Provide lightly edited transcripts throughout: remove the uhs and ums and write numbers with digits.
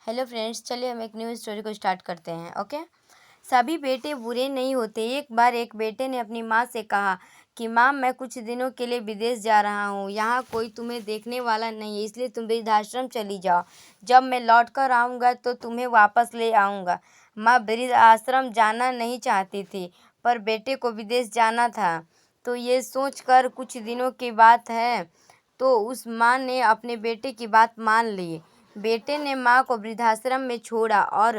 Hello friends, चलिए हम एक न्यू स्टोरी को स्टार्ट करते हैं। ओके। सभी बेटे बुरे नहीं होते। एक बार एक बेटे ने अपनी माँ से कहा कि माँ, मैं कुछ दिनों के लिए विदेश जा रहा हूँ। यहाँ कोई तुम्हें देखने वाला नहीं है, इसलिए तुम वृद्धाश्रम चली जाओ। जब मैं लौट कर आऊँगा तो तुम्हें वापस ले आऊँगा। माँ वृद्ध आश्रम जाना नहीं चाहती थी, पर बेटे को विदेश जाना था। तो ये सोच कर कुछ दिनों की बात है, तो उस माँ ने अपने बेटे की बात मान ली। बेटे ने माँ को वृद्धाश्रम में छोड़ा और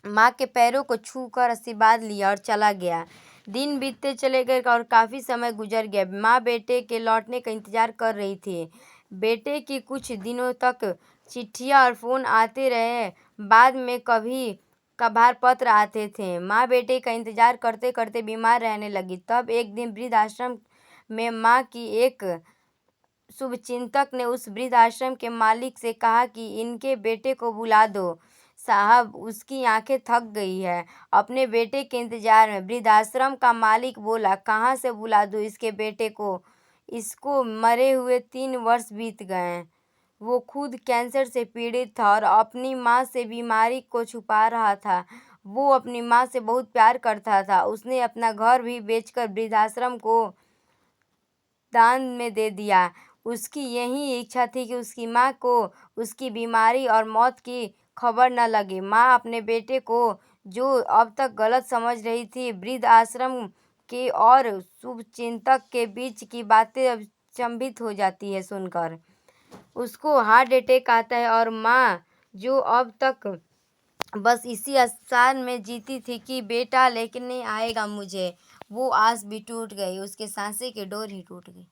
माँ के पैरों को छूकर आशीर्वाद लिया और चला गया। दिन बीतते चले गए और काफ़ी समय गुजर गया। माँ बेटे के लौटने का इंतजार कर रही थी। बेटे की कुछ दिनों तक चिट्ठियाँ और फ़ोन आते रहे। बाद में कभी कभार पत्र आते थे। माँ बेटे का इंतजार करते करते बीमार रहने लगी। तब एक दिन वृद्ध आश्रम में माँ की एक शुभचिंतक ने उस वृद्ध आश्रम के मालिक से कहा कि इनके बेटे को बुला दो साहब, उसकी आंखें थक गई है अपने बेटे के इंतजार में। वृद्धाश्रम का मालिक बोला, कहाँ से बुला दूँ इसके बेटे को? इसको मरे हुए 3 वर्ष बीत गए। वो खुद कैंसर से पीड़ित था और अपनी माँ से बीमारी को छुपा रहा था। वो अपनी माँ से बहुत प्यार करता था। उसने अपना घर भी बेचकर वृद्धाश्रम को दान में दे दिया। उसकी यही इच्छा थी कि उसकी माँ को उसकी बीमारी और मौत की खबर न लगे। माँ अपने बेटे को, जो अब तक गलत समझ रही थी, वृद्ध आश्रम के और शुभचिंतक के बीच की बातें अब अचंभित हो जाती है सुनकर। उसको हार्ट अटैक आता है और माँ, जो अब तक बस इसी आसान में जीती थी कि बेटा लेकिन नहीं आएगा मुझे, वो आस भी टूट गई। उसके सांसें की डोर ही टूट गई।